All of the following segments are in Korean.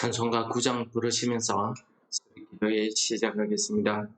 찬송가 9장 부르시면서 기도회 시작하겠습니다.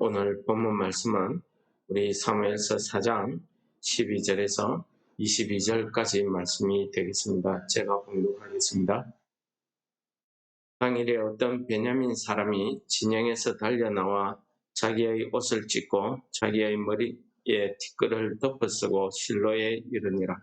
오늘 본문 말씀은 우리 사무엘서 4장 12절에서 22절까지 말씀이 되겠습니다. 제가 봉독하겠습니다. 당일에 어떤 베냐민 사람이 진영에서 달려나와 자기의 옷을 찢고 자기의 머리에 티끌을 덮어쓰고 실로에 이르니라.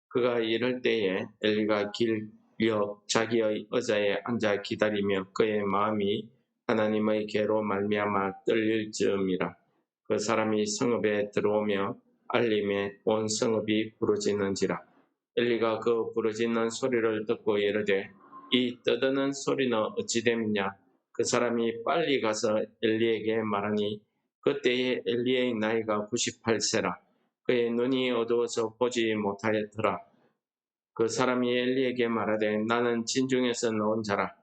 그가 이럴 때에 엘리가 길 옆 자기의 의자에 앉아 기다리며 그의 마음이 하나님의 계로 말미암아 떨릴 즈음이라. 그 사람이 성읍에 들어오며 알림에 온 성읍이 부르짖는지라. 엘리가 그 부르짖는 소리를 듣고 이르되 이 떠드는 소리는 어찌 됨이냐. 그 사람이 빨리 가서 엘리에게 말하니 그때에 엘리의 나이가 98세라. 그의 눈이 어두워서 보지 못하였더라. 그 사람이 엘리에게 말하되 나는 진중에서 나온 자라.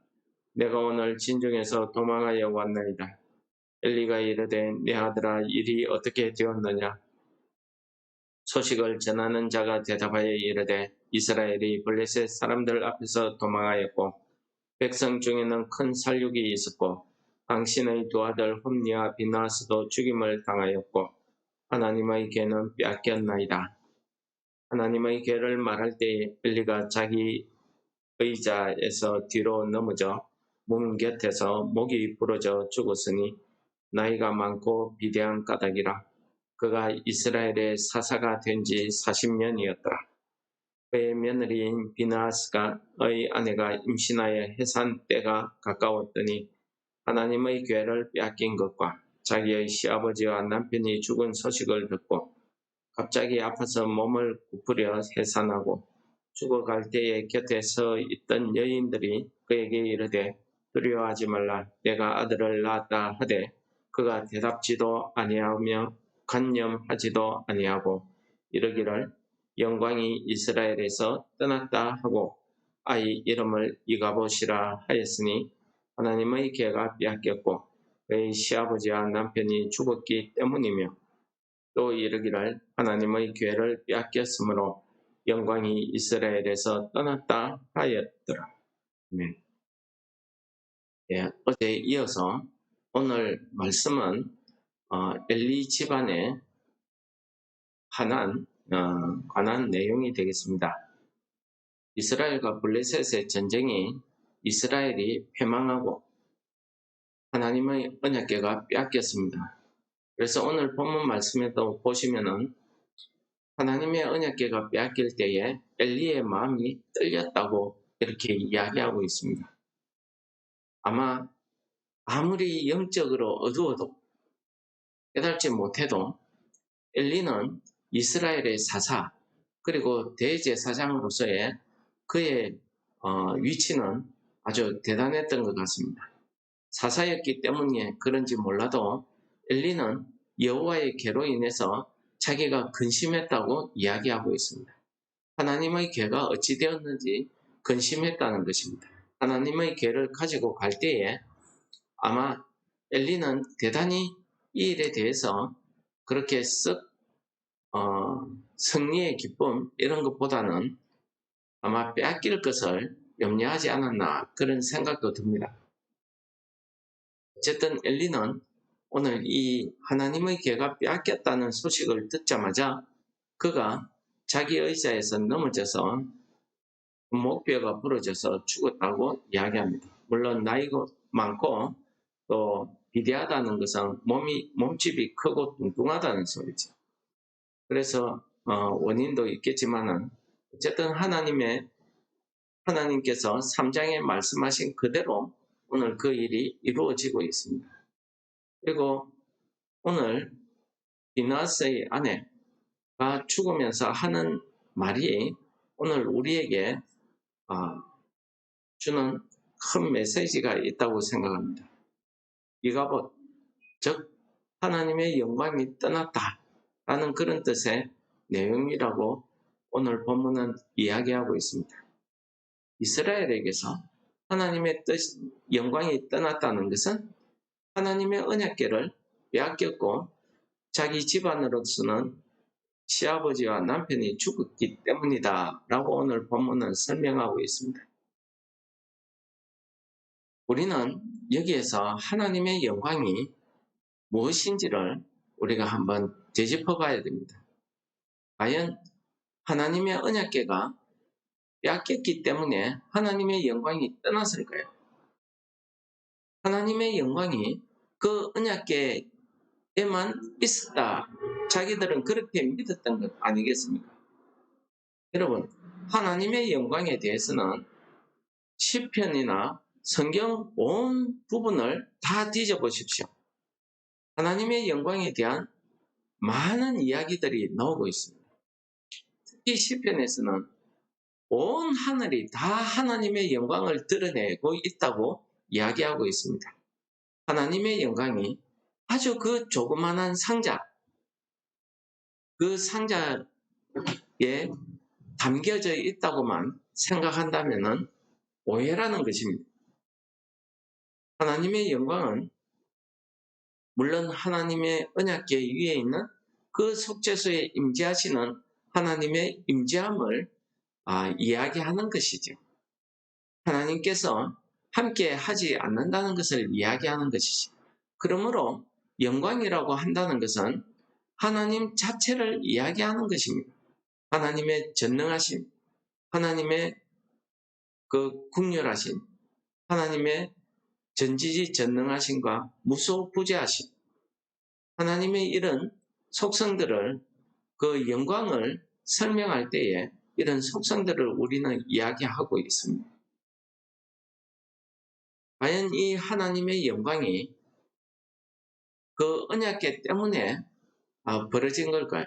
내가 오늘 진중에서 도망하여 왔나이다. 엘리가 이르되 내 아들아 일이 어떻게 되었느냐. 소식을 전하는 자가 대답하여 이르되 이스라엘이 블레셋 사람들 앞에서 도망하였고 백성 중에는 큰 살육이 있었고 당신의 두 아들 홈니와 비나스도 죽임을 당하였고 하나님의 괴는 빼앗겼나이다. 하나님의 괴를 말할 때에 엘리가 자기 의자에서 뒤로 넘어져 문 곁에서 목이 부러져 죽었으니 나이가 많고 비대한 까닭이라. 그가 이스라엘의 사사가 된 지 40년이었더라. 그의 며느리인 비나스가의 아내가 임신하여 해산 때가 가까웠더니 하나님의 괴를 빼앗긴 것과 자기의 시아버지와 남편이 죽은 소식을 듣고 갑자기 아파서 몸을 부풀려 해산하고 죽어갈 때에 곁에 서 있던 여인들이 그에게 이르되 두려워하지 말라. 내가 아들을 낳았다 하되 그가 대답지도 아니하며 간념하지도 아니하고 이르기를 영광이 이스라엘에서 떠났다 하고 아이 이름을 이가봇이라 하였으니 하나님의 괴가 빼앗겼고 그의 시아버지와 남편이 죽었기 때문이며 또 이르기를 하나님의 괴를 빼앗겼으므로 영광이 이스라엘에서 떠났다 하였더라. 네. 예, 어제 이어서 오늘 말씀은 엘리 집안에 관한 내용이 되겠습니다. 이스라엘과 블레셋의 전쟁이 이스라엘이 패망하고 하나님의 언약궤가 빼앗겼습니다. 그래서 오늘 본문 말씀에도 보시면은 하나님의 언약궤가 빼앗길 때에 엘리의 마음이 떨렸다고 이렇게 이야기하고 있습니다. 아마 아무리 영적으로 어두워도 깨닫지 못해도 엘리는 이스라엘의 사사 그리고 대제사장으로서의 그의 위치는 아주 대단했던 것 같습니다. 사사였기 때문에 그런지 몰라도 엘리는 여호와의 괴로 인해서 자기가 근심했다고 이야기하고 있습니다. 하나님의 괴가 어찌 되었는지 근심했다는 것입니다. 하나님의 괴를 가지고 갈 때에 아마 엘리는 대단히 이 일에 대해서 그렇게 승리의 기쁨 이런 것보다는 아마 빼앗길 것을 염려하지 않았나 그런 생각도 듭니다. 어쨌든 엘리는 오늘 이 하나님의 괴가 빼앗겼다는 소식을 듣자마자 그가 자기 의자에서 넘어져서 목뼈가 부러져서 죽었다고 이야기합니다. 물론 나이가 많고 또 비대하다는 것은 몸집이 크고 뚱뚱하다는 소리죠. 그래서 원인도 있겠지만은 어쨌든 하나님께서 3장에 말씀하신 그대로 오늘 그 일이 이루어지고 있습니다. 그리고 오늘 비나스의 아내가 죽으면서 하는 말이 오늘 우리에게 주는 큰 메시지가 있다고 생각합니다. 이가봇, 즉 하나님의 영광이 떠났다라는 그런 뜻의 내용이라고 오늘 본문은 이야기하고 있습니다. 이스라엘에게서 하나님의 영광이 떠났다는 것은 하나님의 언약궤를 빼앗겼고 자기 집안으로서는 시아버지와 남편이 죽었기 때문이다 라고 오늘 본문은 설명하고 있습니다. 우리는 여기에서 하나님의 영광이 무엇인지를 우리가 한번 되짚어 봐야 됩니다. 과연 하나님의 언약궤가 빼앗겼기 때문에 하나님의 영광이 떠났을까요? 하나님의 영광이 그 언약궤에만 있었다. 자기들은 그렇게 믿었던 것 아니겠습니까? 여러분, 하나님의 영광에 대해서는 시편이나 성경 온 부분을 다 뒤져보십시오. 하나님의 영광에 대한 많은 이야기들이 나오고 있습니다. 특히 시편에서는 온 하늘이 다 하나님의 영광을 드러내고 있다고 이야기하고 있습니다. 하나님의 영광이 아주 그 조그만한 상자, 그 상자에 담겨져 있다고만 생각한다면 오해라는 것입니다. 하나님의 영광은 물론 하나님의 언약궤 위에 있는 그 속죄소에 임재하시는 하나님의 임재함을 이야기하는 것이죠. 하나님께서 함께 하지 않는다는 것을 이야기하는 것이죠. 그러므로 영광이라고 한다는 것은 하나님 자체를 이야기하는 것입니다. 하나님의 전능하심, 하나님의 그 국률하심, 하나님의 전지전능하심과 무소부재하심, 하나님의 이런 속성들을, 그 영광을 설명할 때에 이런 속성들을 우리는 이야기하고 있습니다. 과연 이 하나님의 영광이 그 언약궤 때문에 벌어진 걸까요?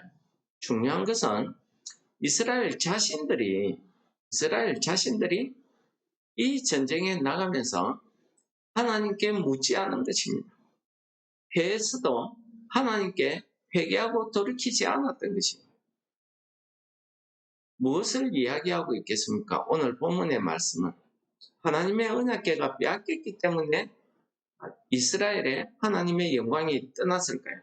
중요한 것은 이스라엘 자신들이 이 전쟁에 나가면서 하나님께 묻지 않은 것입니다. 회에서도 하나님께 회개하고 돌이키지 않았던 것입니다. 무엇을 이야기하고 있겠습니까? 오늘 본문의 말씀은 하나님의 언약궤가 빼앗겼기 때문에 이스라엘의 하나님의 영광이 떠났을까요?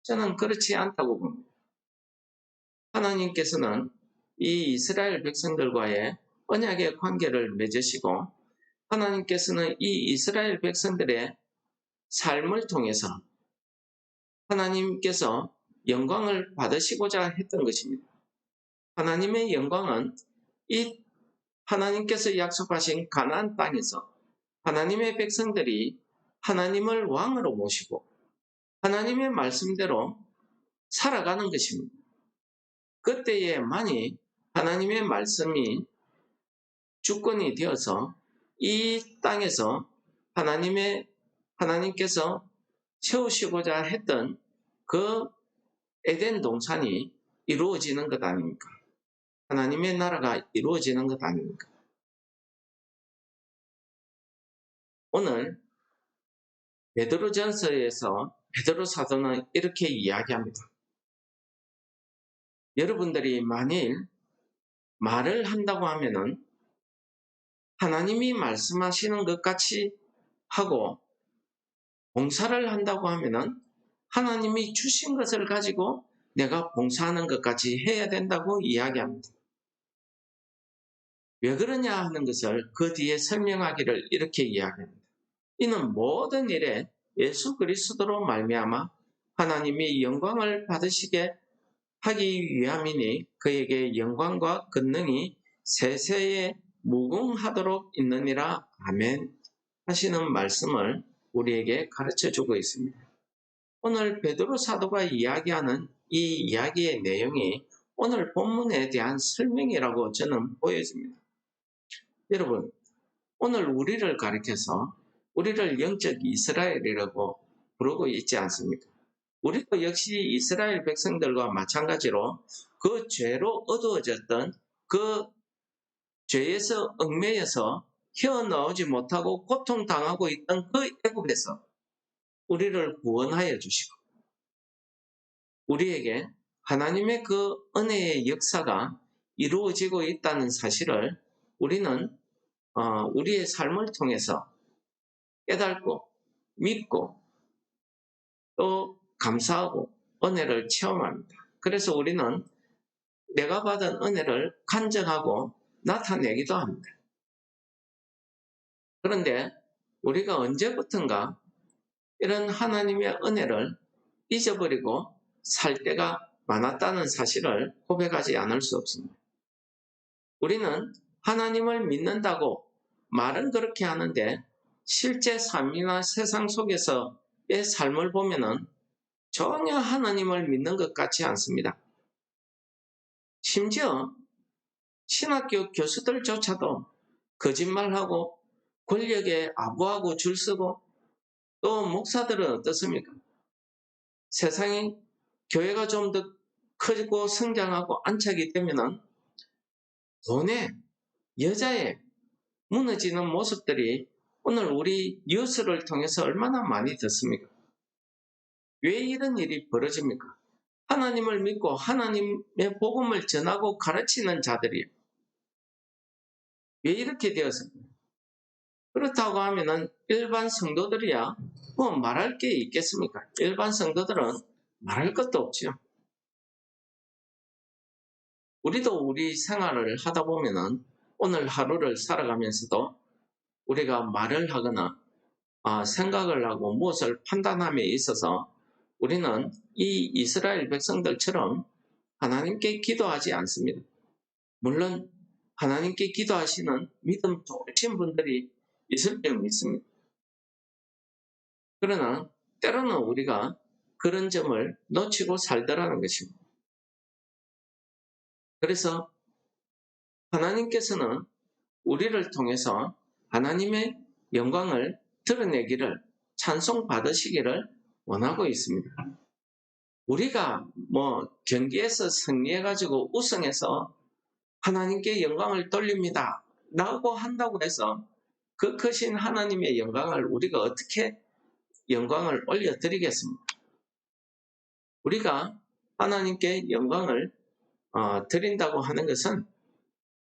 저는 그렇지 않다고 봅니다. 하나님께서는 이 이스라엘 백성들과의 언약의 관계를 맺으시고 하나님께서는 이 이스라엘 백성들의 삶을 통해서 하나님께서 영광을 받으시고자 했던 것입니다. 하나님의 영광은 이 하나님께서 약속하신 가나안 땅에서 하나님의 백성들이 하나님을 왕으로 모시고 하나님의 말씀대로 살아가는 것입니다. 그때에만이 하나님의 말씀이 주권이 되어서 이 땅에서 하나님께서 채우시고자 했던 그 에덴 동산이 이루어지는 것 아닙니까? 하나님의 나라가 이루어지는 것 아닙니까? 오늘 베드로전서에서 베드로 사도는 이렇게 이야기합니다. 여러분들이 만일 말을 한다고 하면은 하나님이 말씀하시는 것 같이 하고 봉사를 한다고 하면은 하나님이 주신 것을 가지고 내가 봉사하는 것 같이 해야 된다고 이야기합니다. 왜 그러냐 하는 것을 그 뒤에 설명하기를 이렇게 이야기합니다. 이는 모든 일에 예수 그리스도로 말미암아 하나님이 영광을 받으시게 하기 위함이니 그에게 영광과 권능이 세세에 무궁하도록 있느니라. 아멘 하시는 말씀을 우리에게 가르쳐주고 있습니다. 오늘 베드로 사도가 이야기하는 이 이야기의 내용이 오늘 본문에 대한 설명이라고 저는 보여집니다. 여러분, 오늘 우리를 가리켜서 우리를 영적 이스라엘이라고 부르고 있지 않습니까? 우리도 역시 이스라엘 백성들과 마찬가지로 그 죄로 어두워졌던 그 죄에서 얽매여서 헤어나오지 못하고 고통당하고 있던 그 애굽에서 우리를 구원하여 주시고 우리에게 하나님의 그 은혜의 역사가 이루어지고 있다는 사실을 우리는 우리의 삶을 통해서 깨닫고 믿고 또 감사하고 은혜를 체험합니다. 그래서 우리는 내가 받은 은혜를 간증하고 나타내기도 합니다. 그런데 우리가 언제부턴가 이런 하나님의 은혜를 잊어버리고 살 때가 많았다는 사실을 고백하지 않을 수 없습니다. 우리는 하나님을 믿는다고 말은 그렇게 하는데 실제 삶이나 세상 속에서의 삶을 보면은 전혀 하나님을 믿는 것 같지 않습니다. 심지어 신학교 교수들조차도 거짓말하고 권력에 아부하고 줄서고 또 목사들은 어떻습니까? 세상이 교회가 좀 더 커지고 성장하고 안착이 되면은 돈에, 여자에 무너지는 모습들이 오늘 우리 뉴스를 통해서 얼마나 많이 듣습니까? 왜 이런 일이 벌어집니까? 하나님을 믿고 하나님의 복음을 전하고 가르치는 자들이 왜 이렇게 되었습니까? 그렇다고 하면은 일반 성도들이야 뭐 말할 게 있겠습니까? 일반 성도들은 말할 것도 없죠. 우리도 우리 생활을 하다 보면은 오늘 하루를 살아가면서도 우리가 말을 하거나 생각을 하고 무엇을 판단함에 있어서 우리는 이 이스라엘 백성들처럼 하나님께 기도하지 않습니다. 물론 하나님께 기도하시는 믿음 좋으신 분들이 있을 줄 믿습니다. 그러나 때로는 우리가 그런 점을 놓치고 살더라는 것입니다. 그래서 하나님께서는 우리를 통해서 하나님의 영광을 드러내기를, 찬송 받으시기를 원하고 있습니다. 우리가 경기에서 승리해가지고 우승해서 하나님께 영광을 돌립니다 라고 한다고 해서 그 크신 하나님의 영광을 우리가 어떻게 영광을 올려드리겠습니까? 우리가 하나님께 영광을 드린다고 하는 것은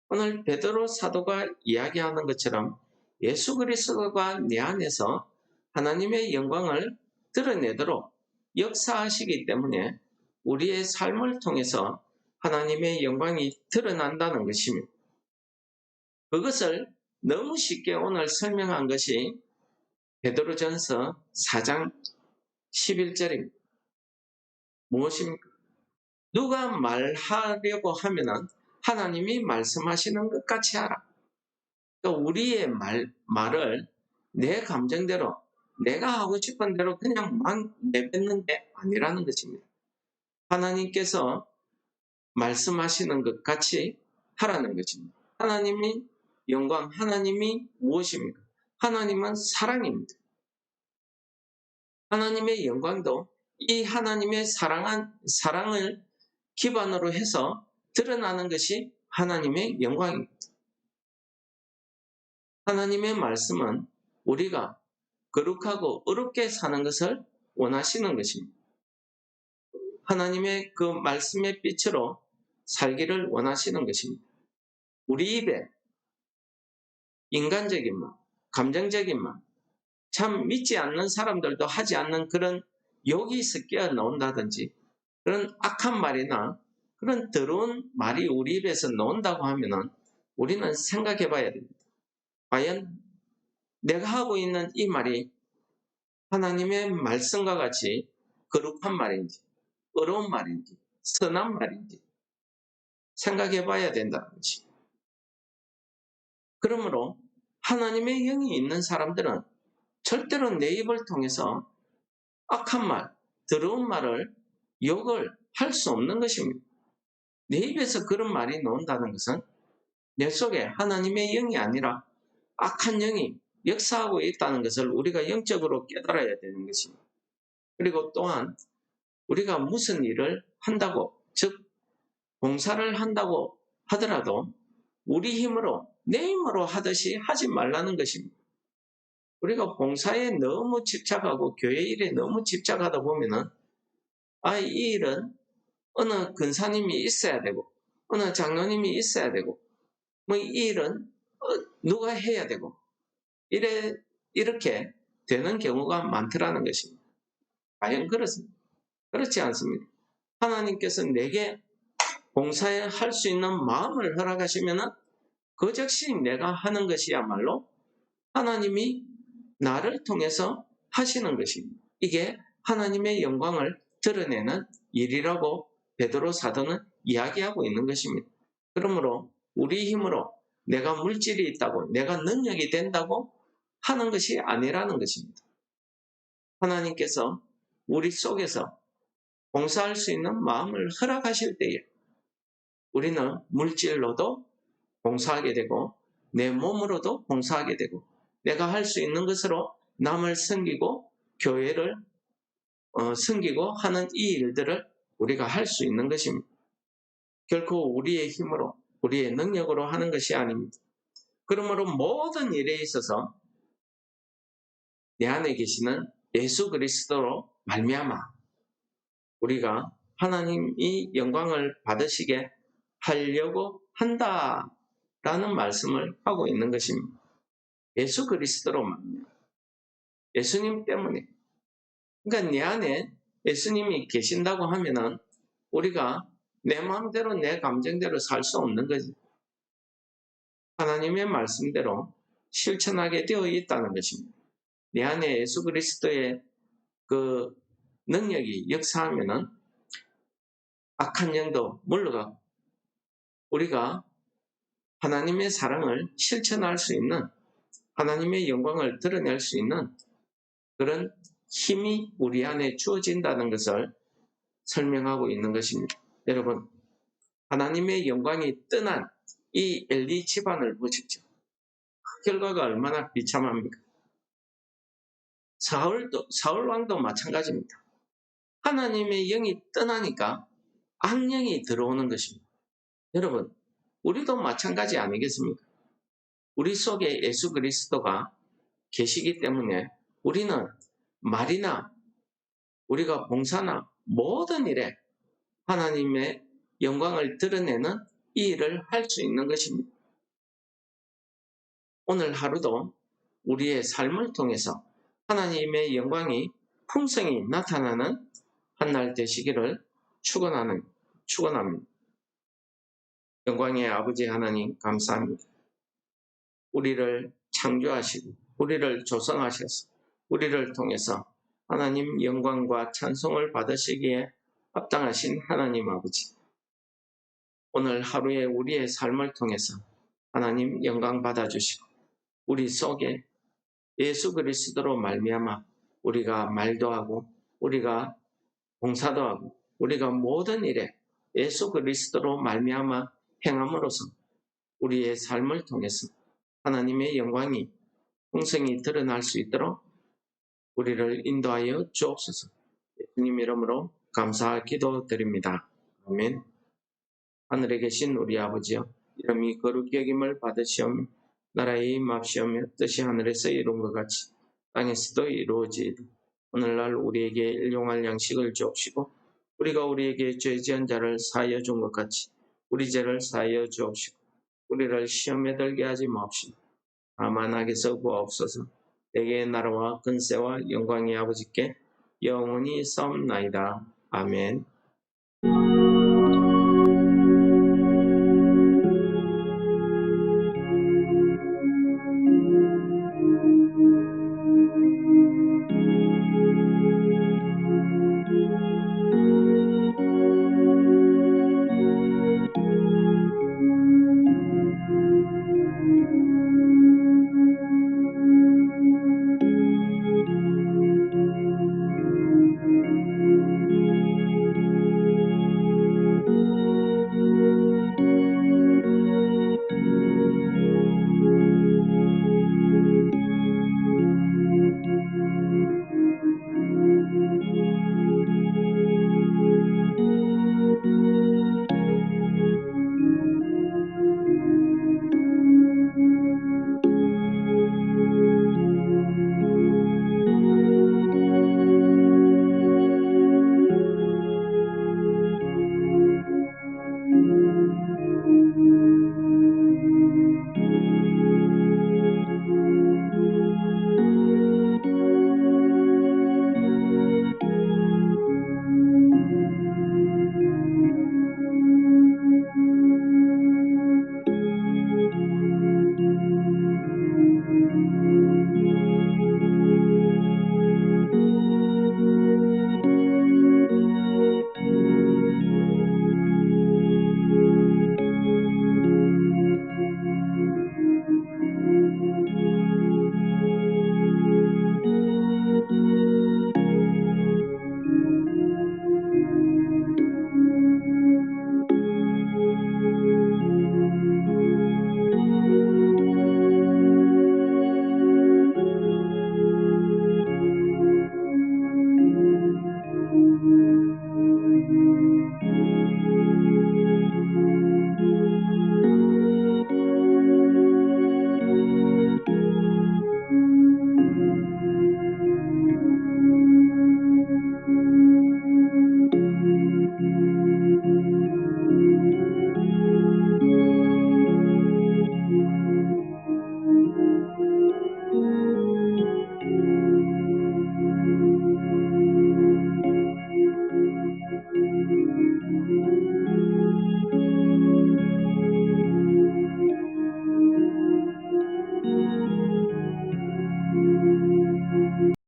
오늘 베드로 사도가 이야기하는 것처럼 예수 그리스도가 내 안에서 하나님의 영광을 드러내도록 역사하시기 때문에 우리의 삶을 통해서 하나님의 영광이 드러난다는 것입니다. 그것을 너무 쉽게 오늘 설명한 것이 베드로전서 4장 11절입니다. 무엇입니까? 누가 말하려고 하면은 하나님이 말씀하시는 것 같이 하라. 그러니까 우리의 말을 내 감정대로, 내가 하고 싶은 대로 그냥 막 내뱉는 게 아니라는 것입니다. 하나님께서 말씀하시는 것 같이 하라는 것입니다. 하나님이 영광, 하나님이 무엇입니까? 하나님은 사랑입니다. 하나님의 영광도 이 하나님의 사랑을 기반으로 해서 드러나는 것이 하나님의 영광입니다. 하나님의 말씀은 우리가 거룩하고 의롭게 사는 것을 원하시는 것입니다. 하나님의 그 말씀의 빛으로 살기를 원하시는 것입니다. 우리 입에 인간적인 말, 감정적인 말, 참 믿지 않는 사람들도 하지 않는 그런 욕이 섞여 나온다든지 그런 악한 말이나 그런 더러운 말이 우리 입에서 나온다고 하면은 우리는 생각해 봐야 됩니다. 과연 내가 하고 있는 이 말이 하나님의 말씀과 같이 거룩한 말인지, 의로운 말인지, 선한 말인지 생각해 봐야 된다는 것이. 그러므로 하나님의 영이 있는 사람들은 절대로 내 입을 통해서 악한 말, 더러운 말을, 욕을 할 수 없는 것입니다. 내 입에서 그런 말이 나온다는 것은 내 속에 하나님의 영이 아니라 악한 영이 역사하고 있다는 것을 우리가 영적으로 깨달아야 되는 것입니다. 그리고 또한 우리가 무슨 일을 한다고, 즉 봉사를 한다고 하더라도 우리 힘으로, 내 힘으로 하듯이 하지 말라는 것입니다. 우리가 봉사에 너무 집착하고 교회 일에 너무 집착하다 보면은 이 일은 어느 근사님이 있어야 되고 어느 장로님이 있어야 되고 이 일은 누가 해야 되고 이렇게 되는 경우가 많더라는 것입니다. 과연 그렇습니까? 그렇지 않습니다. 하나님께서 내게 봉사할 수 있는 마음을 허락하시면은 그 즉시 내가 하는 것이야말로 하나님이 나를 통해서 하시는 것입니다. 이게 하나님의 영광을 드러내는 일이라고 베드로 사도는 이야기하고 있는 것입니다. 그러므로 우리 힘으로 내가 물질이 있다고, 내가 능력이 된다고 하는 것이 아니라는 것입니다. 하나님께서 우리 속에서 봉사할 수 있는 마음을 허락하실 때에 우리는 물질로도 봉사하게 되고 내 몸으로도 봉사하게 되고 내가 할 수 있는 것으로 남을 섬기고 교회를 섬기고 하는 이 일들을 우리가 할 수 있는 것입니다. 결코 우리의 힘으로, 우리의 능력으로 하는 것이 아닙니다. 그러므로 모든 일에 있어서 내 안에 계시는 예수 그리스도로 말미암아 우리가 하나님이 영광을 받으시게 하려고 한다라는 말씀을 하고 있는 것입니다. 예수 그리스도로 말미암아 예수님 때문에. 그러니까 내 안에 예수님이 계신다고 하면은 우리가 내 마음대로 내 감정대로 살 수 없는 거지. 하나님의 말씀대로 실천하게 되어 있다는 것입니다. 내 안에 예수 그리스도의 그 능력이 역사하면은 악한 영도 물러가고 우리가 하나님의 사랑을 실천할 수 있는 하나님의 영광을 드러낼 수 있는 그런 힘이 우리 안에 주어진다는 것을 설명하고 있는 것입니다. 여러분, 하나님의 영광이 떠난 이 엘리 집안을 보십시오. 그 결과가 얼마나 비참합니까? 사울 왕도 마찬가지입니다. 하나님의 영이 떠나니까 악령이 들어오는 것입니다. 여러분, 우리도 마찬가지 아니겠습니까? 우리 속에 예수 그리스도가 계시기 때문에 우리는 말이나 우리가 봉사나 모든 일에 하나님의 영광을 드러내는 이 일을 할 수 있는 것입니다. 오늘 하루도 우리의 삶을 통해서 하나님의 영광이 풍성히 나타나는 한 날 되시기를 축원합니다. 영광의 아버지 하나님 감사합니다. 우리를 창조하시고 우리를 조성하셔서 우리를 통해서 하나님 영광과 찬송을 받으시기에 합당하신 하나님 아버지. 오늘 하루에 우리의 삶을 통해서 하나님 영광 받아주시고 우리 속에 예수 그리스도로 말미암아 우리가 말도 하고 우리가 봉사도 하고 우리가 모든 일에 예수 그리스도로 말미암아 행함으로써 우리의 삶을 통해서 하나님의 영광이 풍성히 드러날 수 있도록 우리를 인도하여 주옵소서. 예수님 이름으로 감사 기도드립니다. 아멘. 하늘에 계신 우리 아버지여, 이름이 거룩히 여김을 받으시오며 나라의 임합시오며 뜻이 하늘에서 이룬 것 같이 땅에서도 이루어지이다. 오늘날 우리에게 일용할 양식을 주옵시고 우리가 우리에게 죄 지은 자를 사하여 준 것 같이 우리 죄를 사하여 주옵시고 우리를 시험에 들게 하지 마옵시고 다만 악에서 구하옵소서. 내게 나라와 근세와 영광이 아버지께 영원히 싸움나이다. 아멘.